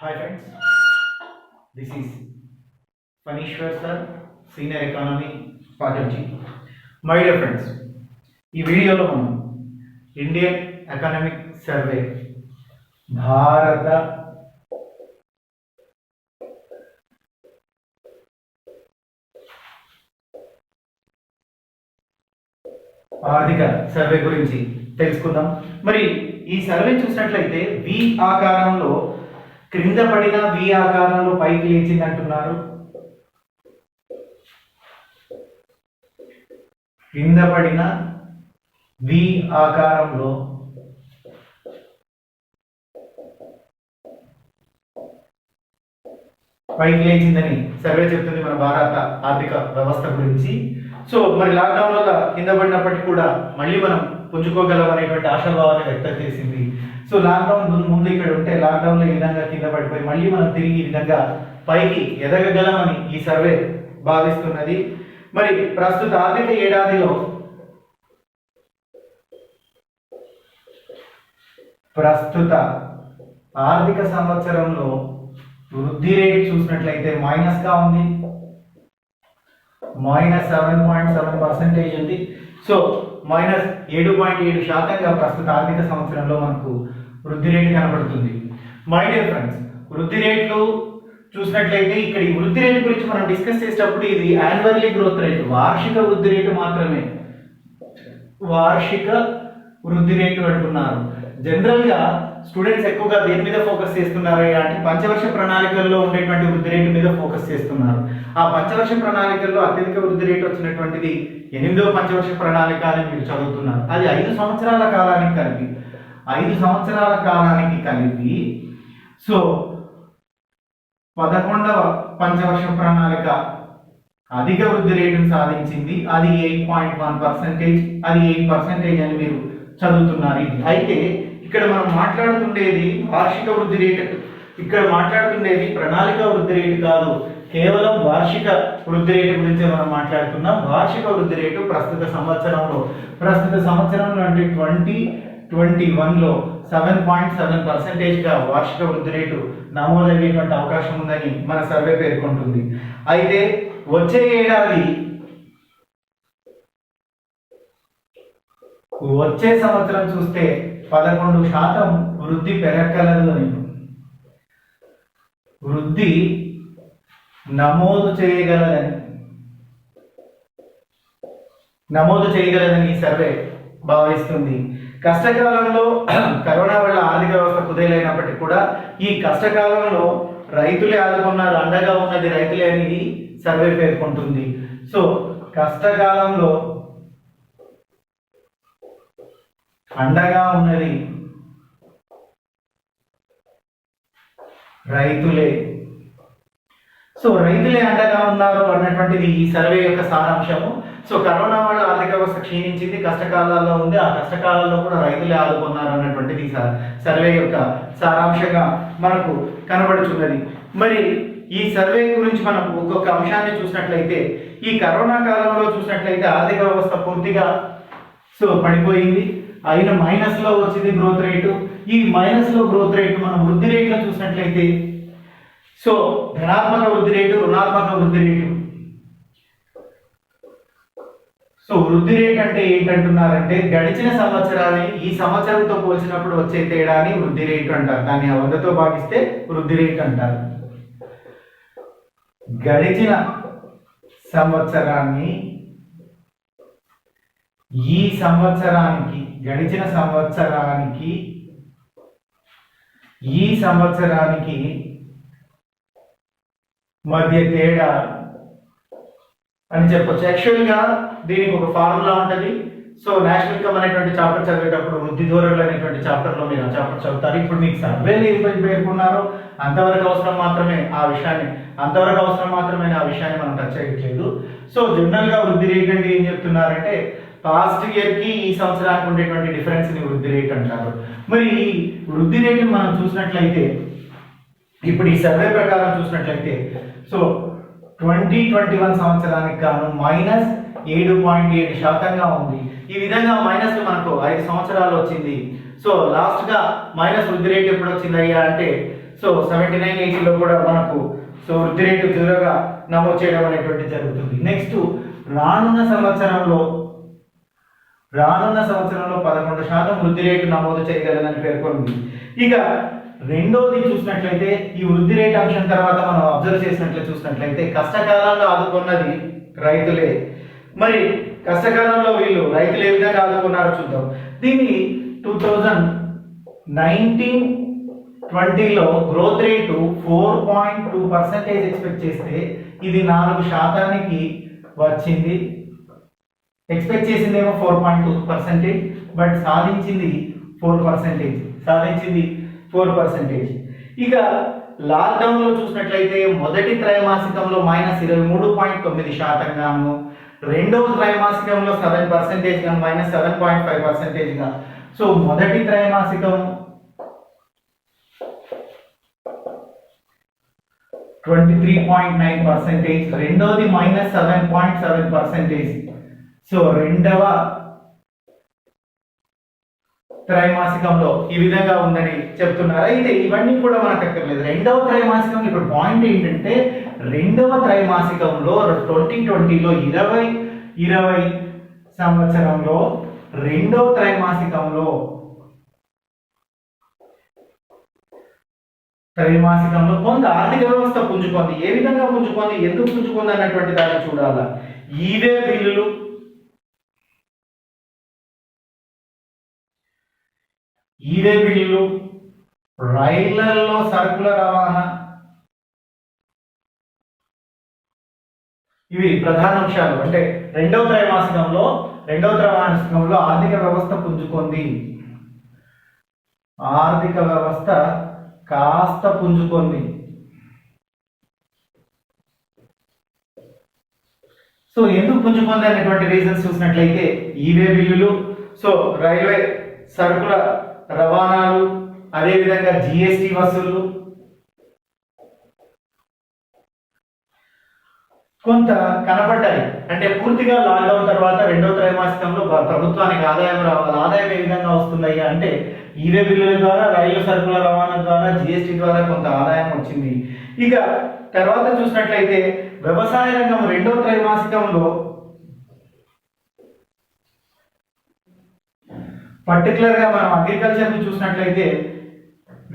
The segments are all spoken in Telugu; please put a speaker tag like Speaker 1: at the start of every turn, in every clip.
Speaker 1: Hi friends, this is Fanishwar sir, Senior Economy Faculty. My dear friends, ఈ వీడియోలో మనం ఇండియన్ ఎకనామిక్ సర్వే భారత ఆర్థిక సర్వే గురించి తెలుసుకుందాం. మరి ఈ సర్వే చూసినట్లయితే వి ఆకారంలో క్రింద పడిన వి ఆకారంలో పైకి లేచింది అంటున్నారు. క్రింద పడిన వి ఆకారంలో పైకి లేచిందని సర్వే చెప్తుంది మన భారత ఆర్థిక వ్యవస్థ గురించి. సో మరి లాక్డౌన్ వల్ల కింద పడినప్పటికీ కూడా మళ్ళీ మనం పుంజుకోగలం అనేటువంటి ఆశాభావాన్ని వ్యక్తం చేసింది. సో లాక్డౌన్ ముందు ఇక్కడ ఉంటే లాక్డౌన్ లో ఈ విధంగా కింద పడిపోయి మళ్ళీ మనం తిరిగి ఈ విధంగా పైకి ఎదగగలమని ఈ సర్వే భావిస్తున్నది. మరి ప్రస్తుత ఆర్థిక ఏడాదిలో ప్రస్తుత ఆర్థిక సంవత్సరంలో వృద్ధి రేట్ చూసినట్లయితే మైనస్ గా ఉంది, -7.7% ఉంది. సో -7.7%గా ప్రస్తుత ఆర్థిక సంవత్సరంలో మనకు వృద్ధి రేటు కనబడుతుంది. మై డియర్ ఫ్రెండ్స్, వృద్ధి రేట్లు చూసినట్లయితే ఇక్కడ ఈ వృద్ధి రేటు గురించి మనం డిస్కస్ చేసేటప్పుడు ఇది యాన్యువల్లీ గ్రోత్ రేట్, వార్షిక వృద్ధి రేటు మాత్రమే. వార్షిక వృద్ధి రేటు అంటున్నారు. జనరల్ గా స్టూడెంట్స్ ఎక్కువగా దేని మీద ఫోకస్ చేస్తున్నారు అంటే పంచవర్ష ప్రణాళికల్లో ఉండేటువంటి వృద్ధి రేటు మీద ఫోకస్ చేస్తున్నారు. ఆ పంచవర్ష ప్రణాళికల్లో అత్యధిక వృద్ధి రేటు వచ్చినటువంటిది 8వ పంచవర్ష ప్రణాళిక అని మీరు చదువుతున్నారు. అది 5 సంవత్సరాల కాలానికి కలిపి 5 సంవత్సరాల కాలానికి కలిపి సో 11వ పంచవర్ష ప్రణాళిక అధిక వృద్ధి రేటును సాధించింది. అది 8.1%, అది 8% అని మీరు చదువుతున్నారు. అయితే ఇక్కడ మనం మాట్లాడుతుండేది వార్షిక వృద్ధి రేటు, ఇక్కడ మాట్లాడుతుండేది ప్రణాళిక వృద్ధి రేటు కాదు, కేవలం వార్షిక వృద్ధి రేటు గురించి మనం మాట్లాడుతున్నాం. వార్షిక వృద్ధి రేటు ప్రస్తుత సంవత్సరంలో అంటే 2021లో 7.7%గా వార్షిక వృద్ధి రేటు నమోదయ్యేటువంటి అవకాశం ఉందని మన సర్వే పేర్కొంటుంది. అయితే వచ్చే సంవత్సరం చూస్తే 11% వృద్ధి పెరగలదు అని, వృద్ధి నమోదు చేయగలదని ఈ సర్వే భావిస్తుంది. కష్టకాలంలో కరోనా వల్ల ఆర్థిక వ్యవస్థ కుదేలైనప్పటికీ కూడా ఈ కష్టకాలంలో రైతులే ఆదుకున్నారు, అండగా ఉన్నది రైతులే అని సర్వే పేర్కొంటుంది. సో కష్టకాలంలో అండగా ఉన్నది రైతులే. సో రైతులే అండగా ఉన్నారు అన్నటువంటిది ఈ సర్వే యొక్క సారాంశము. సో కరోనా వల్ల ఆర్థిక వ్యవస్థ క్షీణించింది, కష్టకాలాల్లో ఉంది, ఆ కష్టకాలంలో కూడా రైతులే ఆదుకున్నారు అన్నటువంటిది సర్వే యొక్క సారాంశంగా మనకు కనబడుచున్నది. మరి ఈ సర్వే గురించి మనం ఒక్కొక్క అంశాన్ని చూసినట్లయితే ఈ కరోనా కాలంలో చూసినట్లయితే ఆర్థిక వ్యవస్థ పూర్తిగా సో పడిపోయింది, అయిన మైనస్ లో వచ్చింది గ్రోత్ రేటు. ఈ మైనస్ లో గ్రోత్ రేటు మనం వృద్ధి రేట్లో చూసినట్లయితే సో ధనాత్మక వృద్ధి రేటు, రుణాత్మక వృద్ధి రేటు. సో వృద్ధి రేట్ అంటే ఏంటంటున్నారంటే గడిచిన సంవత్సరాన్ని ఈ సంవత్సరంతో పోల్చినప్పుడు వచ్చే తేడాని వృద్ధి రేటు అంటారు. దాన్ని 100తో భాగిస్తే వృద్ధి రేట్ అంటారు. గడిచిన సంవత్సరాన్ని ఈ సంవత్సరానికి మధ్య తేడా అని చెప్పొచ్చు. యాక్చువల్గా దీనికి ఒక ఫార్ములా ఉంటుంది. సో నేషనల్ ఇన్కమ్ అనేటువంటి చాప్టర్ చదివేటప్పుడు వృద్ధి ధోరణులు అనేటువంటి చాప్టర్లో మీరు ఆ చాప్టర్ చదువుతారు. ఇప్పుడు మీకు సర్వేలు ఏం పేర్కొన్నారో అంతవరకు అవసరం మాత్రమే ఆ విషయాన్ని మనం టచ్ చేయట్లేదు. సో జనరల్గా వృద్ధి రేట్ అంటే ఏం చెప్తున్నారంటే పాస్ట్ ఇయర్ కి ఈ సంవత్సరానికి ఉండేటువంటి డిఫరెన్స్ ని వృద్ధి రేట్ అంటారు. మరి ఈ వృద్ధి రేటు మనం చూసినట్లయితే ఇప్పుడు ఈ సర్వే ప్రకారం చూసినట్లయితే సో 2021 సంవత్సరానికి గాను -7.7% ఉంది. ఈ విధంగా మైనస్ మనకు 5 సంవత్సరాలు వచ్చింది. సో లాస్ట్ గా మైనస్ వృద్ధి రేట్ ఎప్పుడు వచ్చింది అయ్యా అంటే సో సో 79-80లో కూడా మనకు సో వృద్ధి రేటు 0గా నమోదు చేయడం అనేటువంటి జరుగుతుంది. నెక్స్ట్ రానున్న సంవత్సరంలో 11% వృద్ధి రేటు నమోదు చేయగలదని పేర్కొంది. ఇక రెండోది చూసినట్లయితే ఈ వృద్ధి రేటు అంశం తర్వాత మనం అబ్జర్వ్ చూసినట్లయితే కష్టకాలంలో ఆదుకున్నది రైతులే. మరి కష్టకాలంలో వీళ్ళు రైతులు ఏ విధంగా ఆదుకున్నారో చూద్దాం. దీన్ని 2019-20లో గ్రోత్ రేటు 4.2% ఎక్స్పెక్ట్ చేస్తే ఇది 4% వచ్చింది. ఎక్స్పెక్ట్ చేసిందేమో 4.2%, బట్ సాధించింది 4%. ఇక లాక్డౌన్ లో చూసినట్లయితే మొదటి త్రైమాసికంలో -23.9% గాను, రెండవ త్రైమాసికంలో 7% గాను, -7.5% గా. సో మొదటి త్రైమాసికం 23.9%, రెండోది -7.7%. సో రెండవ త్రైమాసికంలో ఈ విధంగా ఉందని చెప్తున్నారు. అయితే ఇవన్నీ కూడా మనకు అక్కర్లేదు. రెండవ త్రైమాసికంలో ఇప్పుడు పాయింట్ ఏంటంటే రెండవ త్రైమాసికంలో 2020లో 2020 సంవత్సరంలో రెండవ త్రైమాసికంలో కొంత ఆర్థిక వ్యవస్థ పుంజుకుంది. ఏ విధంగా పుంజుకుంది, ఎందుకు పుంజుకుంది అన్నటువంటి దాన్ని చూడాలా. ఈవే బిల్లులు, రైళ్లలో సరుకుల రవాణా, ఇవి ప్రధాన అంశాలు. అంటే రెండవ త్రైమాసికంలో ఆర్థిక వ్యవస్థ పుంజుకుంది. ఆర్థిక వ్యవస్థ కాస్త పుంజుకుంది. సో ఎందుకు పుంజుకుంది అనేటువంటి రీజన్స్ చూసినట్లయితే ఈవే బిల్లులు, సో రైల్వే సరుకుల రవాణాలు, అదేవిధంగా జిఎస్టి వసూళ్లు కొంత కనబడ్డాయి. అంటే పూర్తిగా లాక్డౌన్ తర్వాత రెండవ త్రైమాసికంలో ప్రభుత్వానికి ఆదాయం రావాలి. ఆదాయం ఏ విధంగా వస్తున్నాయి అంటే ఈవే బిల్లుల ద్వారా, రైలు సరుకుల రవాణా ద్వారా, జిఎస్టి ద్వారా కొంత ఆదాయం వచ్చింది. ఇక తర్వాత చూసినట్లయితే వ్యవసాయ రంగం రెండవ త్రైమాసికంలో పర్టికులర్ గా మనం అగ్రికల్చర్ ని చూసినట్లయితే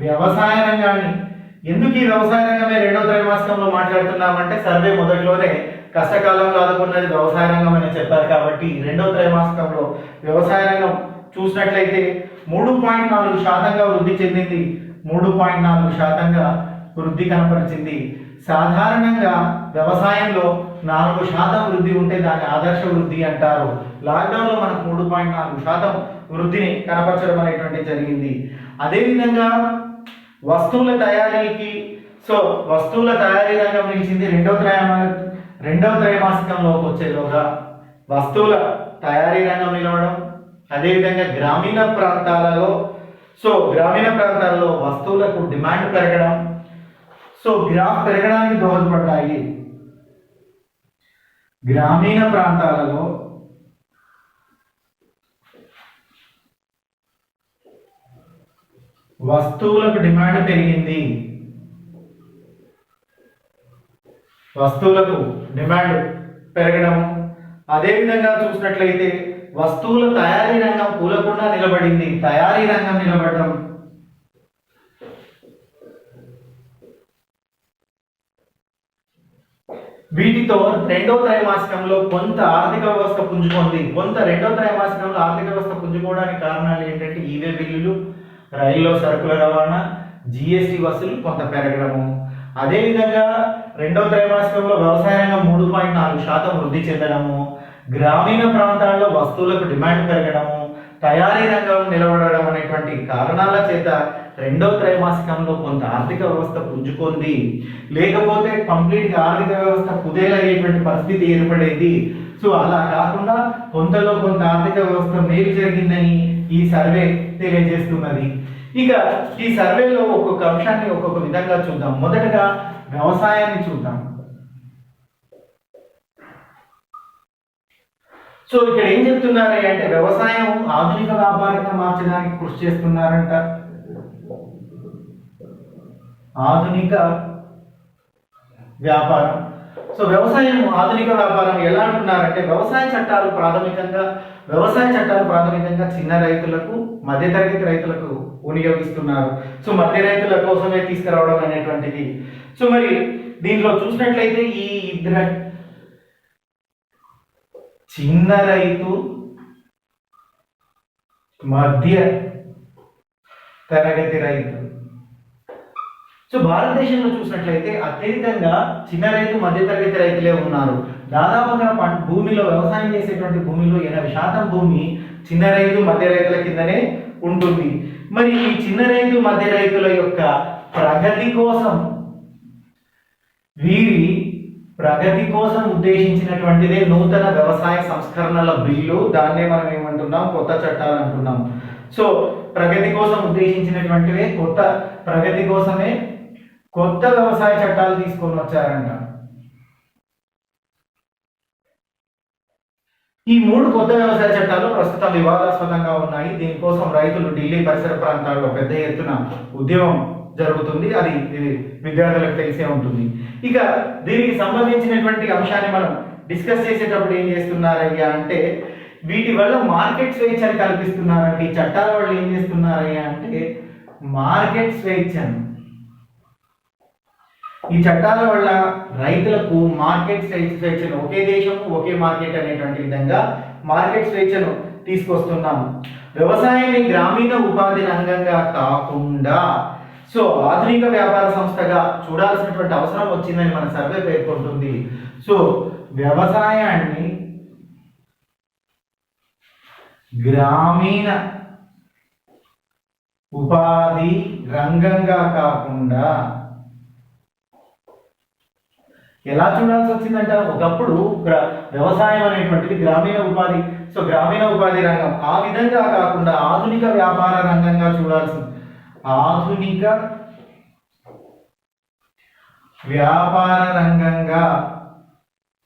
Speaker 1: వ్యవసాయ రంగాన్ని, ఎందుకు ఈ వ్యవసాయ రంగమే రెండవ త్రైమాసికంలో మాట్లాడుతున్నామంటే సర్వే మొదట్లోనే కష్టకాలంలో ఆదుకున్నది వ్యవసాయ రంగం అని చెప్పారు. కాబట్టి రెండవ త్రైమాసికంలో వ్యవసాయ రంగం చూసినట్లయితే 3.4%గా వృద్ధి చెందింది. 3.4%గా వృద్ధి కనపరిచింది. సాధారణంగా వ్యవసాయంలో 4% వృద్ధి ఉంటే దాన్ని ఆదర్శ వృద్ధి అంటారు. లాక్డౌన్ లో మనకు 3.4% వృద్ధిని కనపరచడం అనేటువంటి జరిగింది. అదేవిధంగా వస్తువుల తయారీకి, సో వస్తువుల తయారీ రంగం నిలిచింది. రెండవ త్రైమాసికంలోకి వచ్చేలోగా వస్తువుల తయారీ రంగం నిలవడం, అదేవిధంగా గ్రామీణ ప్రాంతాలలో వస్తువులకు డిమాండ్ పెరగడం, సో గ్రాఫ్ పెరగడానికి దోహదపడ్డాయి. గ్రామీణ ప్రాంతాలలో వస్తువులకు డిమాండ్ పెరిగింది. వస్తువులకు డిమాండ్ పెరగడం, అదేవిధంగా చూసినట్లయితే వస్తువుల తయారీ రంగం కూలకుండా నిలబడింది. తయారీ రంగం నిలబడడం, వీటితో రెండవ త్రైమాసికంలో కొంత ఆర్థిక వ్యవస్థ పుంజుకుంది. రెండవ త్రైమాసికంలో ఆర్థిక వ్యవస్థ పుంజుకోవడానికి కారణాలు ఏంటంటే ఈవే బిల్లులు, రైల్లో సరుకుల రవాణా, జిఎస్టి వసూలు కొంత పెరగడము. అదేవిధంగా రెండవ త్రైమాసికంలో వ్యవసాయ రంగం 3.4% వృద్ధి చెందడము, గ్రామీణ ప్రాంతాల్లో వస్తువులకు డిమాండ్ పెరగడము, తయారీ రంగం నిలబడడం అనేటువంటి కారణాల చేత రెండవ త్రైమాసికంలో కొంత ఆర్థిక వ్యవస్థ పుంజుకుంది. లేకపోతే కంప్లీట్ గా ఆర్థిక వ్యవస్థ కుదేలయ్యేటువంటి పరిస్థితి ఏర్పడేది. సో అలా కాకుండా కొంతలో కొంత ఆర్థిక వ్యవస్థ మేలు జరిగిందని ఈ సర్వే తెలియజేస్తున్నది. ఇక ఈ సర్వేలో ఒక్కొక్క అంశాన్ని ఒక్కొక్క విధంగా చూద్దాం. మొదటగా వ్యవసాయాన్ని చూద్దాం. సో ఇక్కడ ఏం చెప్తున్నారు అంటే వ్యవసాయం ఆధునిక వ్యాపారంగా మార్చడానికి కృషి చేస్తున్నారంట. ఆధునిక వ్యాపారం. సో వ్యవసాయం ఆధునిక వ్యాపారం ఎలా అంటున్నారంటే వ్యవసాయ చట్టాలు ప్రాథమికంగా చిన్న రైతులకు, మధ్యతరగతి రైతులకు వినియోగిస్తున్నారు. సో మధ్య రైతుల కోసమే తీసుకురావడం అనేటువంటిది. సో మరి దీంట్లో చూసినట్లయితే ఈ ఇద్దరు చిన్న రైతు, మధ్య తరగతి రైతు. సో భారతదేశంలో చూసినట్లయితే అత్యధికంగా చిన్న రైతు, మధ్యతరగతి రైతులే ఉన్నారు. దాదాపుగా భూమిలో వ్యవసాయం చేసేటువంటి భూమిలో 80% భూమి చిన్న రైతు, మధ్య రైతుల కిందనే ఉంటుంది. మరి ఈ చిన్న రైతు, మధ్య రైతుల యొక్క వీరి ప్రగతి కోసం ఉద్దేశించినటువంటిదే నూతన వ్యవసాయ సంస్కరణల బిల్లు. దాన్నే మనం ఏమంటున్నాం, కొత్త చట్టాలు అంటున్నాం. సో ప్రగతి కోసం ఉద్దేశించినటువంటివే ప్రగతి కోసమే కొత్త వ్యవసాయ చట్టాలు తీసుకొని వచ్చారంట. ఈ 3 కొత్త వ్యవసాయ చట్టాలు ప్రస్తుతం వివాదాస్పదంగా ఉన్నాయి. దీనికోసం రైతులు ఢిల్లీ పరిసర ప్రాంతాల్లో పెద్ద ఎత్తున ఉద్యమం జరుగుతుంది. అది విద్యార్థులకు తెలిసే ఉంటుంది. ఇక దీనికి సంబంధించినటువంటి అంశాన్ని మనం డిస్కస్ చేసేటప్పుడు ఏం చేస్తున్నారయ్యా అంటే వీటి వల్ల మార్కెట్ స్వేచ్ఛను కల్పిస్తున్నారండి. చట్టాల వల్ల ఏం చేస్తున్నారయ్యా అంటే మార్కెట్ స్వేచ్ఛను, ఈ చట్టాల వల్ల రైతులకు మార్కెట్ స్వేచ్ఛను, ఒకే దేశం ఒకే మార్కెట్ అనేటువంటి విధంగా మార్కెట్ స్వేచ్ఛను తీసుకొస్తున్నాము. వ్యవసాయాన్ని గ్రామీణ ఉపాధి రంగంగా కాకుండా సో ఆధునిక వ్యాపార సంస్థగా చూడాల్సినటువంటి అవసరం వచ్చిందని మన సర్వే పేర్కొంటుంది. సో వ్యవసాయాన్ని గ్రామీణ ఉపాధి రంగంగా కాకుండా ఎలా చూడాల్సి వచ్చిందంట, ఒకప్పుడు వ్యవసాయం అనేటువంటిది గ్రామీణ ఉపాధి, సో గ్రామీణ ఉపాధి రంగం, ఆ విధంగా కాకుండా ఆధునిక వ్యాపార రంగంగా చూడాల్సింది. ఆధునిక వ్యాపార రంగంగా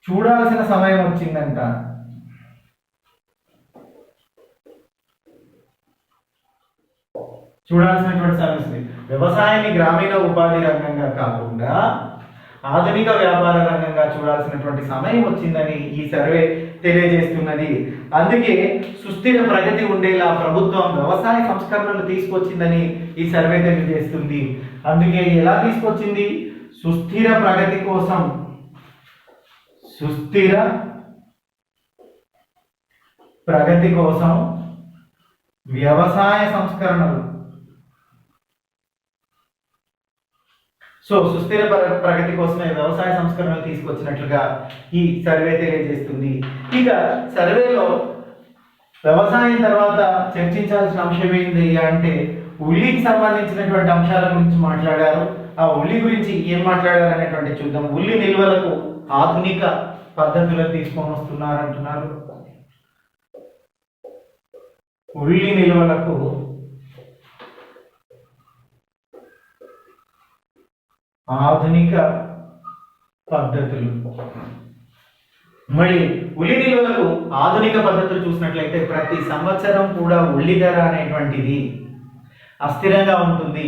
Speaker 1: చూడాల్సిన సమయం వచ్చిందంట. చూడాల్సినటువంటి సమస్య వ్యవసాయాన్ని గ్రామీణ ఉపాధి రంగంగా కాకుండా ఆధునిక వ్యాపార రంగంగా చూడాల్సినటువంటి సమయం వచ్చిందని ఈ సర్వే తెలియజేస్తున్నది. అందుకే సుస్థిర ప్రగతి ఉండేలా ప్రభుత్వం వ్యవసాయ సంస్కరణలు తీసుకొచ్చిందని ఈ సర్వే తెలియజేస్తుంది. అందుకే ఎలా తీసుకొచ్చింది, సుస్థిర ప్రగతి కోసం వ్యవసాయ సంస్కరణలు. సో సుస్థిర ప్రగతి కోసమే వ్యవసాయ సంస్కరణలు తీసుకొచ్చినట్లుగా ఈ సర్వే తెలియజేస్తుంది. ఇక సర్వేలో వ్యవసాయం తర్వాత చర్చించాల్సిన అంశం ఏంటి అంటే ఉల్లికి సంబంధించినటువంటి అంశాల గురించి మాట్లాడారు. ఆ ఉల్లి గురించి ఏం మాట్లాడారు అనేటువంటి చూద్దాం. ఉల్లి నిల్వలకు ఆధునిక పద్ధతులను తీసుకొని వస్తున్నారు అంటున్నారు. ఉల్లి నిల్వలకు ఆధునిక పద్ధతులు. మళ్ళీ ఉల్లి నిల్వలకు ఆధునిక పద్ధతులు చూసినట్లయితే ప్రతి సంవత్సరం కూడా ఉల్లి ధర అనేటువంటిది అస్థిరంగా ఉంటుంది.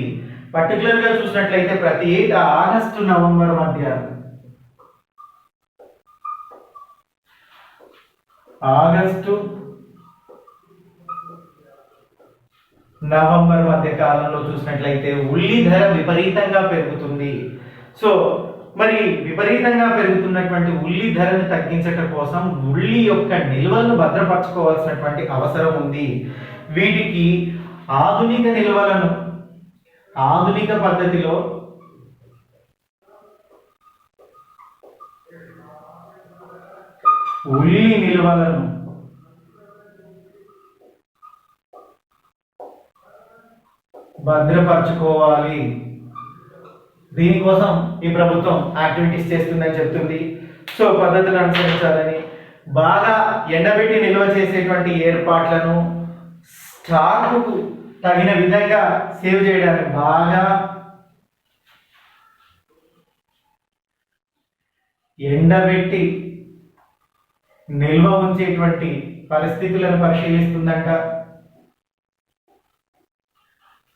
Speaker 1: పర్టికులర్గా చూసినట్లయితే ప్రతి ఏటా ఆగస్టు నవంబర్ మధ్య కాలంలో చూసినట్లయితే ఉల్లి ధర విపరీతంగా పెరుగుతుంది. సో మరి విపరీతంగా పెరుగుతున్నటువంటి ఉల్లి ధరను తగ్గించడం కోసం ఉల్లి యొక్క నిల్వలను భద్రపరచుకోవాల్సినటువంటి అవసరం ఉంది. వీటికి ఆధునిక నిల్వలను ఆధునిక పద్ధతిలో ఉల్లి నిల్వలను భద్రపరచుకోవాలి. దీనికోసం ఈ ప్రభుత్వం యాక్టివిటీస్ చేస్తుందని చెప్తుంది. సో పద్ధతులు అనుసరించాలని, బాగా ఎండబెట్టి నిల్వ చేసేటువంటి ఏర్పాట్లను స్టాక్కు తగిన విధంగా సేవ్ చేయడానికి బాగా ఎండబెట్టి నిల్వ ఉంచేటువంటి పరిస్థితులను పరిశీలిస్తుందంట.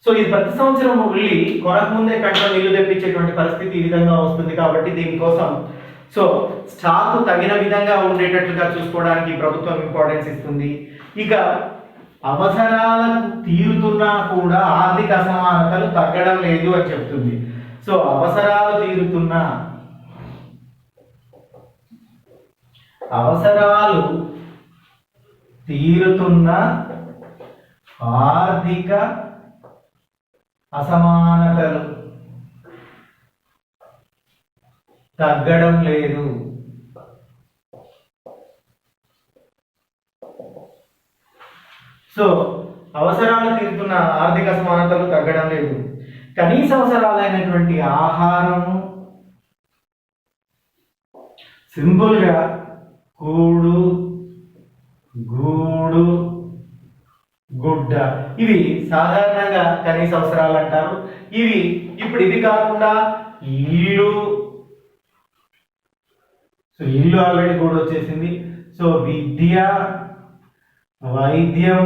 Speaker 1: సో ఇది ప్రతి సంవత్సరం ఉల్లి కొనక ముందే కంట్లో నీళ్లు తెప్పించేటువంటి పరిస్థితి ఈ విధంగా వస్తుంది కాబట్టి దీనికోసం సో స్టాక్ తగిన విధంగా ఉండేటట్లుగా చూసుకోవడానికి ప్రభుత్వం ఇంపార్టెన్స్ ఇస్తుంది. ఇక అవసరాలకు తీరుతున్నా కూడా ఆర్థిక అసమానతలు తగ్గడం లేదు అని చెప్తుంది. సో అవసరాలు తీరుతున్నా ఆర్థిక అసమానతలు తగ్గడం లేదు. సో అవసరాలు తీరుతున్న ఆర్థిక అసమానతలు తగ్గడం లేదు. కనీస అవసరాలైనటువంటి ఆహారము, సింపుల్గా కూడు, గూడు, గుడ్డ, ఇవి సాధారణంగా కనీస అవసరాలు అంటారు. ఇప్పుడు ఇది కాకుండా ఇల్లు, సో ఇల్లు ఆల్రెడీ కూడా వచ్చేసింది. సో విద్య, వైద్యం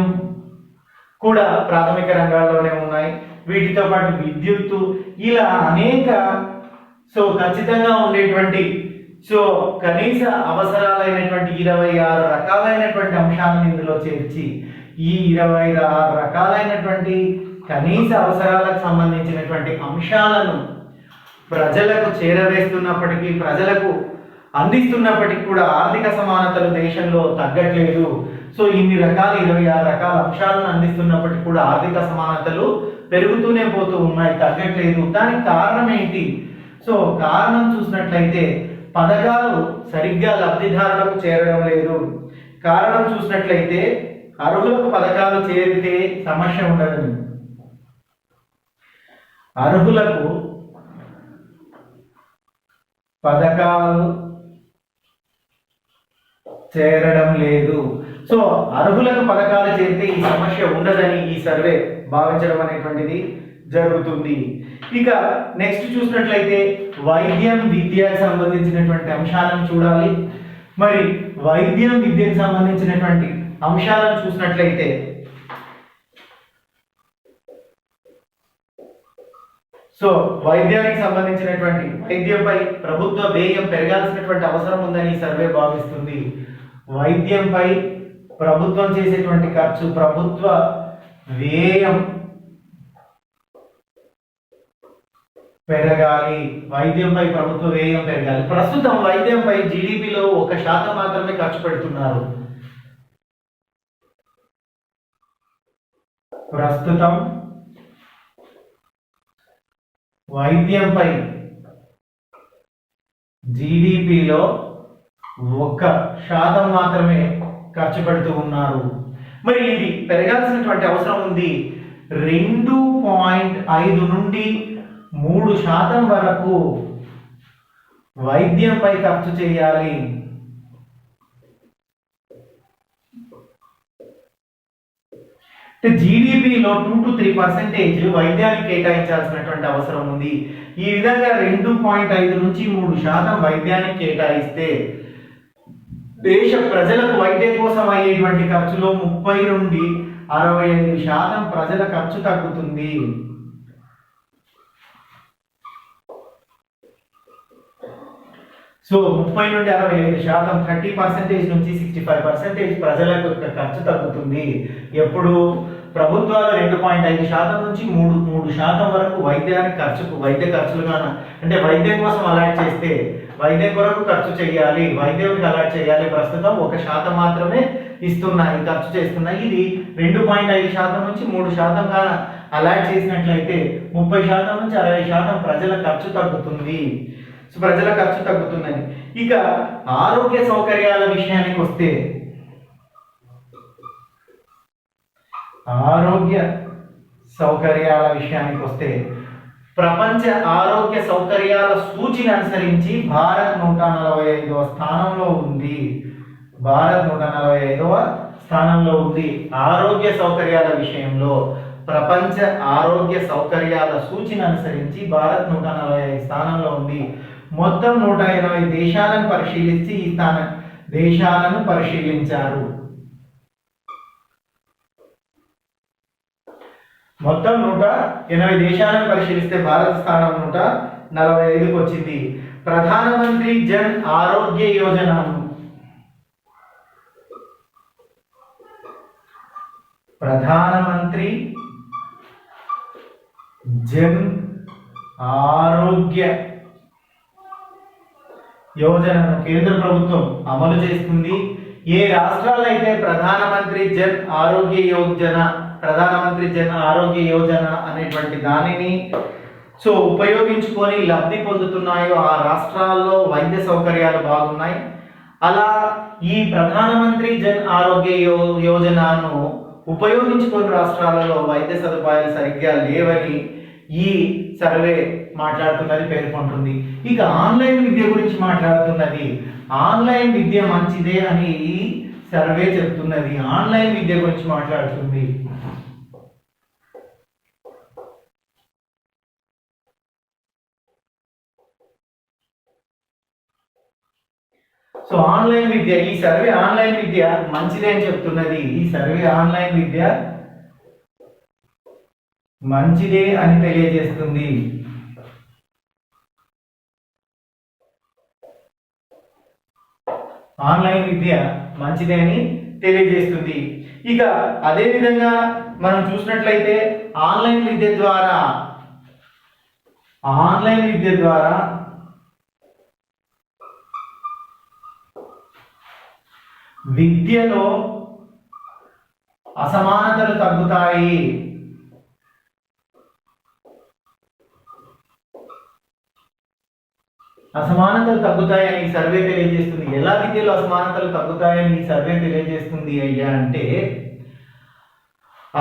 Speaker 1: కూడా ప్రాథమిక రంగాల్లోనే ఉన్నాయి. వీటితో పాటు విద్యుత్తు, ఇలా అనేక సో ఖచ్చితంగా ఉండేటువంటి సో కనీస అవసరాలైనటువంటి 26 రకాలైనటువంటి అంశాలను ఇందులో చేర్చి ఈ 26 రకాలైనటువంటి కనీస అవసరాలకు సంబంధించినటువంటి అంశాలను ప్రజలకు చేరవేస్తున్నప్పటికీ, ప్రజలకు అందిస్తున్నప్పటికీ కూడా ఆర్థిక సమానతలు దేశంలో తగ్గట్లేదు. సో ఇన్ని రకాల 26 రకాల అంశాలను అందిస్తున్నప్పటికీ కూడా ఆర్థిక సమానతలు పెరుగుతూనే పోతూ ఉన్నాయి, తగ్గట్లేదు. దానికి కారణం ఏంటి? సో కారణం చూసినట్లయితే పథకాలు సరిగ్గా లబ్ధిదారులకు చేరడం లేదు. కారణం చూసినట్లయితే అర్హులకు పథకాలు చేరితే సమస్య ఉండదు. అర్హులకు పథకాలు చేరడం లేదు. సో అర్హులకు పథకాలు చేరితే ఈ సమస్య ఉండదని ఈ సర్వే భావించడం అనేటువంటిది జరుగుతుంది. ఇక నెక్స్ట్ చూసినట్లయితే వైద్యం, విద్యకు సంబంధించినటువంటి అంశాలను చూడాలి. మరి వైద్యం, విద్యకు సంబంధించినటువంటి అంశాలను చూసినట్లయితే సో వైద్యానికి సంబంధించినటువంటి వైద్యంపై ప్రభుత్వ వ్యయం పెరగాల్సినటువంటి అవసరం ఉందని ఈ సర్వే భావిస్తుంది. వైద్యంపై ప్రభుత్వం చేసేటువంటి ఖర్చు, ప్రభుత్వ వ్యయం పెరగాలి. వైద్యంపై ప్రభుత్వ వ్యయం పెరగాలి. ప్రస్తుతం వైద్యంపై జీడిపిలో 1% మాత్రమే ఖర్చు పెడుతున్నారు. ప్రస్తుతం వైద్యంపై జీడిపిలో 1% మాత్రమే ఖర్చు పెడుతూ ఉన్నారు. మరి ఇది పెరగాల్సినటువంటి అవసరం ఉంది. 2.5 నుండి 3% వరకు వైద్యంపై ఖర్చు చేయాలి. జీడిపిలో 2 to 3% వైద్యానికి కేటాయించాల్సినటువంటి అవసరం ఉంది. ఈ విధంగా 2.5 నుంచి 3% వైద్యానికి కేటాయిస్తే దేశ ప్రజలకు వైద్యం కోసం అయ్యేటువంటి ఖర్చులో 30 నుండి 65% ప్రజల ఖర్చు తగ్గుతుంది. సో 30 నుండి 65%, 30% నుంచి 65% ప్రజలకు ఖర్చు తగ్గుతుంది. ఎప్పుడు ప్రభుత్వాలు 2.5% నుంచి 3% వరకు వైద్య ఖర్చులుగాను, అంటే వైద్యం కోసం అలాట్ చేస్తే వైద్యం కొరకు ఖర్చు చేయాలి, వైద్యానికి అలాట్ చేయాలి. ప్రస్తుతం 1% మాత్రమే ఖర్చు చేస్తున్నాయి. ఇది 2.5% నుంచి 3% గా అలాట్ చేసినట్లయితే 30% నుంచి 60% ప్రజల ఖర్చు తగ్గుతుంది. ప్రజల ఖర్చు తగ్గుతుందని. ఇక ఆరోగ్య సౌకర్యాల విషయానికి వస్తే, ప్రపంచ ఆరోగ్య సౌకర్యాల సూచిని అనుసరించి భారత్ 145వ స్థానంలో ఉంది. భారత్ 145వ స్థానంలో ఉంది ఆరోగ్య సౌకర్యాల విషయంలో. ప్రపంచ ఆరోగ్య సౌకర్యాల సూచిని అనుసరించి భారత్ 145 స్థానంలో ఉంది. మొత్తం 180 దేశాలను పరిశీలించి ఈ దేశాలను పరిశీలించారు. మొత్తం 180 దేశాలను పరిశీలిస్తే భారత స్థానం 145కి వచ్చింది. ప్రధానమంత్రి జన్ ఆరోగ్య యోజన, ప్రధానమంత్రి జన్ ఆరోగ్య యోజనను కేంద్ర ప్రభుత్వం అమలు చేస్తుంది. ఏ రాష్ట్రాల్లో అయితే ప్రధానమంత్రి జన్ ఆరోగ్య యోజన అనేటువంటి దానిని ఉపయోగించుకొని లబ్ధి పొందుతున్నాయో ఆ రాష్ట్రాల్లో వైద్య సౌకర్యాలు బాగున్నాయి. అలా ఈ ప్రధానమంత్రి జన్ ఆరోగ్య యోజనను ఉపయోగించుకొని రాష్ట్రాలలో వైద్య సదుపాయాలు సరిగ్గా లేవని ఈ సర్వే మాట్లాడుతున్నది, పేర్కొంటుంది. ఇక ఆన్లైన్ విద్య గురించి మాట్లాడుతున్నది. ఆన్లైన్ విద్య మంచిదే అని ఈ సర్వే చెప్తున్నది. ఆన్లైన్ విద్య గురించి మాట్లాడుతుంది. ఆన్లైన్ విద్య, ఈ సర్వే ఆన్లైన్ విద్య మంచిదే అని చెప్తున్నది. ఈ సర్వే ఆన్లైన్ విద్య మంచిదే అని తెలియజేస్తుంది. ఆన్లైన్ విద్య మంచిదే అని తెలియజేస్తుంది. ఇక అదే విధంగా మనం చూసినట్లయితే ఆన్లైన్ విద్య ద్వారా విద్యలో అసమానతలు తగ్గుతాయి. అసమానతలు తగ్గుతాయని ఈ సర్వే తెలియజేస్తుంది. ఎలా విద్యలో అసమానతలు తగ్గుతాయని ఈ సర్వే తెలియజేస్తుంది అయ్యా అంటే,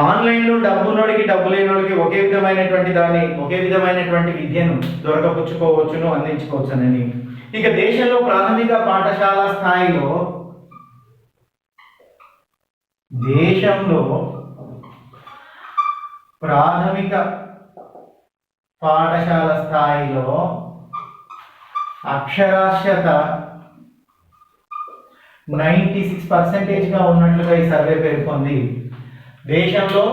Speaker 1: ఆన్లైన్లో డబ్బున్నోడికి డబ్బు లేనోడికి ఒకే విధమైనటువంటి విద్యను దొరకపుచ్చుకోవచ్చును, అందించుకోవచ్చునని. ఇక దేశంలో ప్రాథమిక పాఠశాల స్థాయిలో అక్షరాస్యత 96% గా ఉన్నట్లుగా ఈ సర్వే పేర్కొంది. దేశంలో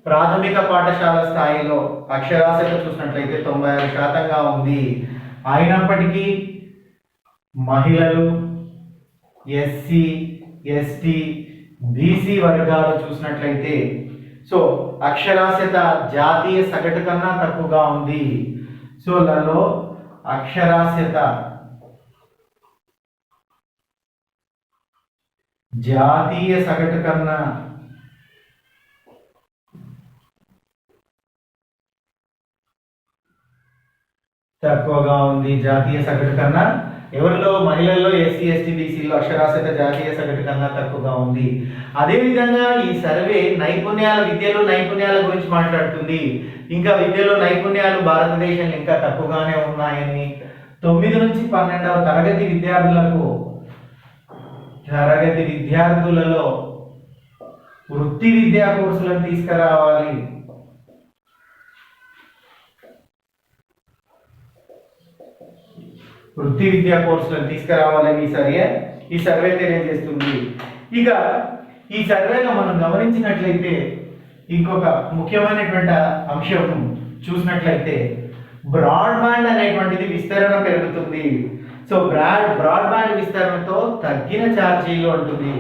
Speaker 1: ప్రాథమిక పాఠశాల స్థాయిలో అక్షరాస్యత చూసినట్లయితే 96% ఉంది. అయినప్పటికీ మహిళలు, ఎస్సీ, ఎస్టీ, బీసీ వర్గాలు చూసినట్లయితే అక్షరాస్యత జాతీయ సగటు కన్నా తక్కువగా ఉంది. లలో అక్షరాస్యత జాతీయ సగటు కన్నా తక్కువగా ఉంది. జాతీయ సగటు కన్నా ఎవరిలో? మహిళల్లో, ఎస్సీ, ఎస్టీ, బీసీలో అక్షరాస్యత జాతీయ సగటు కన్నా తక్కువగా ఉంది. అదేవిధంగా ఈ సర్వే విద్యలో నైపుణ్యాల గురించి మాట్లాడుతుంది. ఇంకా విద్యలో నైపుణ్యాలు భారతదేశంలో ఇంకా తక్కువగానే ఉన్నాయని, 9 నుంచి 12వ తరగతి విద్యార్థులలో వృత్తి విద్యా కోర్సులను తీసుకురావాలి. తీసుకురావాలని ఈ సర్వే తెలియజేస్తుంది. ఇక ఈ సర్వేలో మనం గమనించినట్లయితే ఇంకొక ముఖ్యమైనటువంటి అంశం చూసినట్లయితే బ్రాడ్బ్యాండ్ అనేటువంటిది విస్తరణ పెరుగుతుంది. బ్రాడ్బ్యాండ్ విస్తరణతో తగ్గిన ఛార్జీలు ఉంటుంది.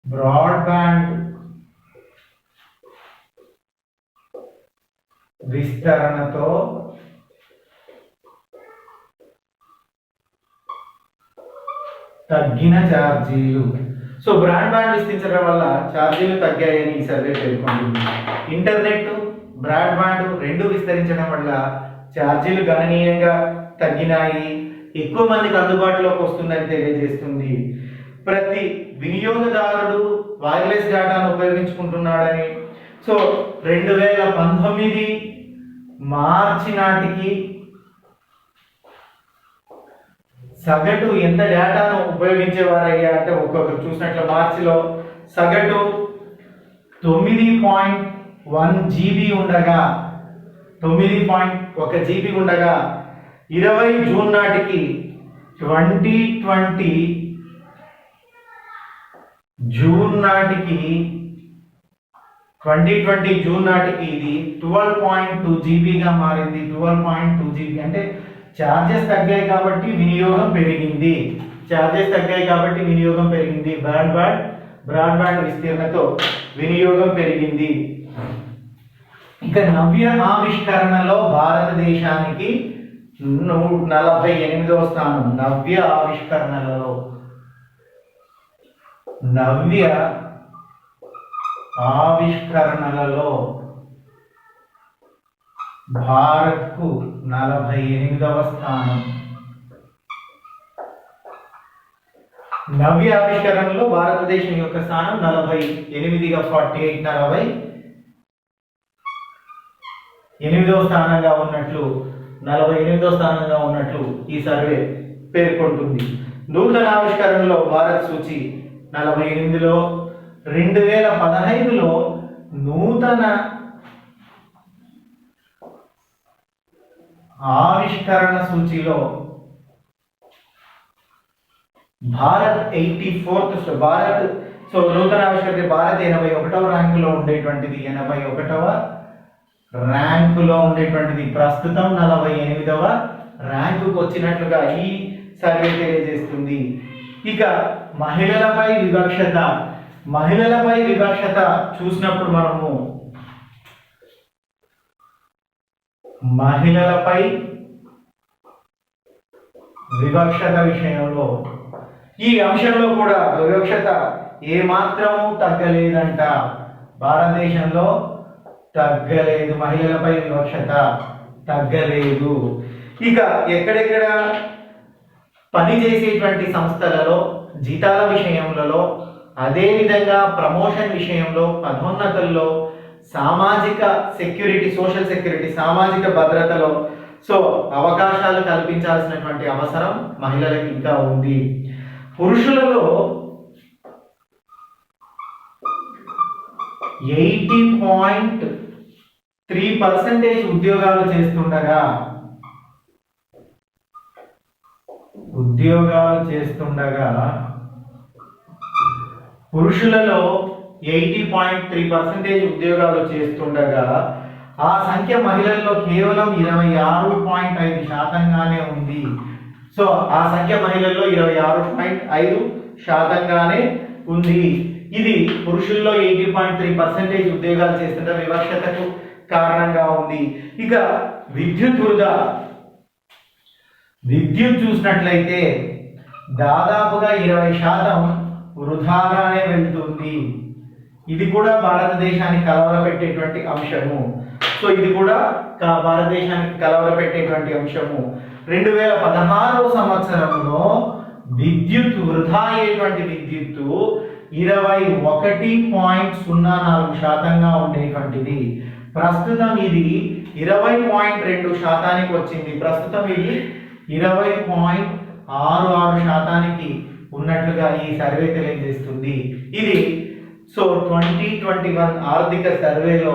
Speaker 1: బ్రాడ్బ్యాండ్ విస్తరణతో తగ్గిన ఛార్జీలు. బ్రాడ్బ్యాండ్ విస్తరించడం వల్ల ఛార్జీలు తగ్గాయని ఈ సర్వే పేర్కొంటుంది. ఇంటర్నెట్, బ్రాడ్బ్యాండ్ రెండు విస్తరించడం వల్ల ఛార్జీలు గణనీయంగా తగ్గినాయి, ఎక్కువ మందికి అందుబాటులోకి వస్తుందని తెలియజేస్తుంది. ప్రతి వినియోగదారుడు వైర్లెస్ డేటాను ఉపయోగించుకుంటున్నాడని 2019 మార్చి నాటికి సగటు ఎంత డేటాను ఉపయోగించేవారయ్యా అంటే ఒక్కొక్కరు చూసినట్లు మార్చిలో సగటు 9.1 జీబీ ఉండగా 9.1 జీబీ ఉండగా 20 జూన్ నాటికి 2020 జూన్ నాటికి 2020 జూన్ నాటికి ఇది 12.2 జీబీగా మారింది. 12.2 జీబీ అంటే ఛార్జెస్ తగ్గాయి కాబట్టి వినియోగం పెరిగింది. ఛార్జెస్ తగ్గాయి కాబట్టి వినియోగం పెరిగింది. బ్రాడ్బ్యాండ్ విస్తీర్ణతో వినియోగం పెరిగింది. ఇక నవ్య ఆవిష్కరణలో భారతదేశానికి 48వ స్థానం. నవ్య ఆవిష్కరణలలో భారత్కు 48వ స్థానం. నవ్య ఆవిష్కరణలో భారతదేశం యొక్క స్థానం 48గా 48వ స్థానంగా ఉన్నట్లు ఈ సర్వే పేర్కొంటుంది. నూతన ఆవిష్కరణలో భారత్ సూచి 48లో, 2015లో నూతన ఆవిష్కరణ సూచిలో భారత్ 84th నూతన ఆవిష్కరణ భారత్ 81వ ర్యాంకులో ఉండేటువంటిది. 81వ ర్యాంకులో ఉండేటువంటిది ప్రస్తుతం 48వ ర్యాంకుకు వచ్చినట్లుగా ఈ సర్వే తెలియజేస్తుంది. ఇక మహిళలపై వివక్షత చూసినప్పుడు మనము మహిళలపై వివక్షత విషయంలో ఈ అంశంలో కూడా వివక్షత ఏమాత్రము తగ్గలేదంట. భారతదేశంలో తగ్గలేదు, మహిళలపై వివక్షత తగ్గలేదు. ఇక ఎక్కడెక్కడ పనిచేసేటువంటి సంస్థలలో జీతాల విషయంలో, అదేవిధంగా ప్రమోషన్ విషయంలో, పదోన్నతుల్లో, సామాజిక సెక్యూరిటీ, సోషల్ సెక్యూరిటీ, సామాజిక భద్రతలో అవకాశాలు కల్పించాల్సినటువంటి అవసరం మహిళలకు ఇంకా ఉంది. పురుషులలో 80.3% ఉద్యోగాలు చేస్తుండగా పురుషులలో 80.3% ఉద్యోగాలు చేస్తుండగా ఆ సంఖ్య మహిళల్లో కేవలం 26.5%గానే ఉంది. ఆ సంఖ్య మహిళల్లో 26.5%గానే ఉంది. ఇది పురుషుల్లో 80.3% ఉద్యోగాలు చేస్తుంటే వివక్షతకు కారణంగా ఉంది. ఇక విద్యుత్ చూసినట్లయితే దాదాపుగా 20% వృధాగానే వెళ్తుంది. ఇది కూడా భారతదేశానికి కలవరపెట్టేటువంటి అంశము. ఇది కూడా భారతదేశానికి కలవరపెట్టేటువంటి అంశము. 2016వ సంవత్సరంలో వృధా అయ్యేటువంటి విద్యుత్తు 21.04%గా ఉండేటువంటిది. ప్రస్తుతం ఇది 20.2%కి వచ్చింది. ప్రస్తుతం ఇది 20.66%కి ఉన్నట్లుగా ఈ సర్వే తెలియజేస్తుంది. ఇది 2021 ఆర్థిక సర్వేలో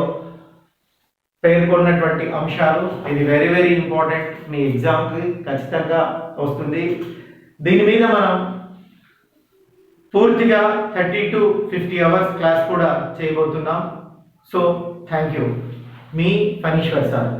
Speaker 1: పేర్కొన్నటువంటి అంశాలు. ఇది వెరీ వెరీ ఇంపార్టెంట్, మీ ఎగ్జామ్కి ఖచ్చితంగా వస్తుంది. దీని మీద మనం పూర్తిగా 30 to 50 అవర్స్ క్లాస్ కూడా చేయబోతున్నాం. Thank you. మీ ఫణీశ్వర్ సార్.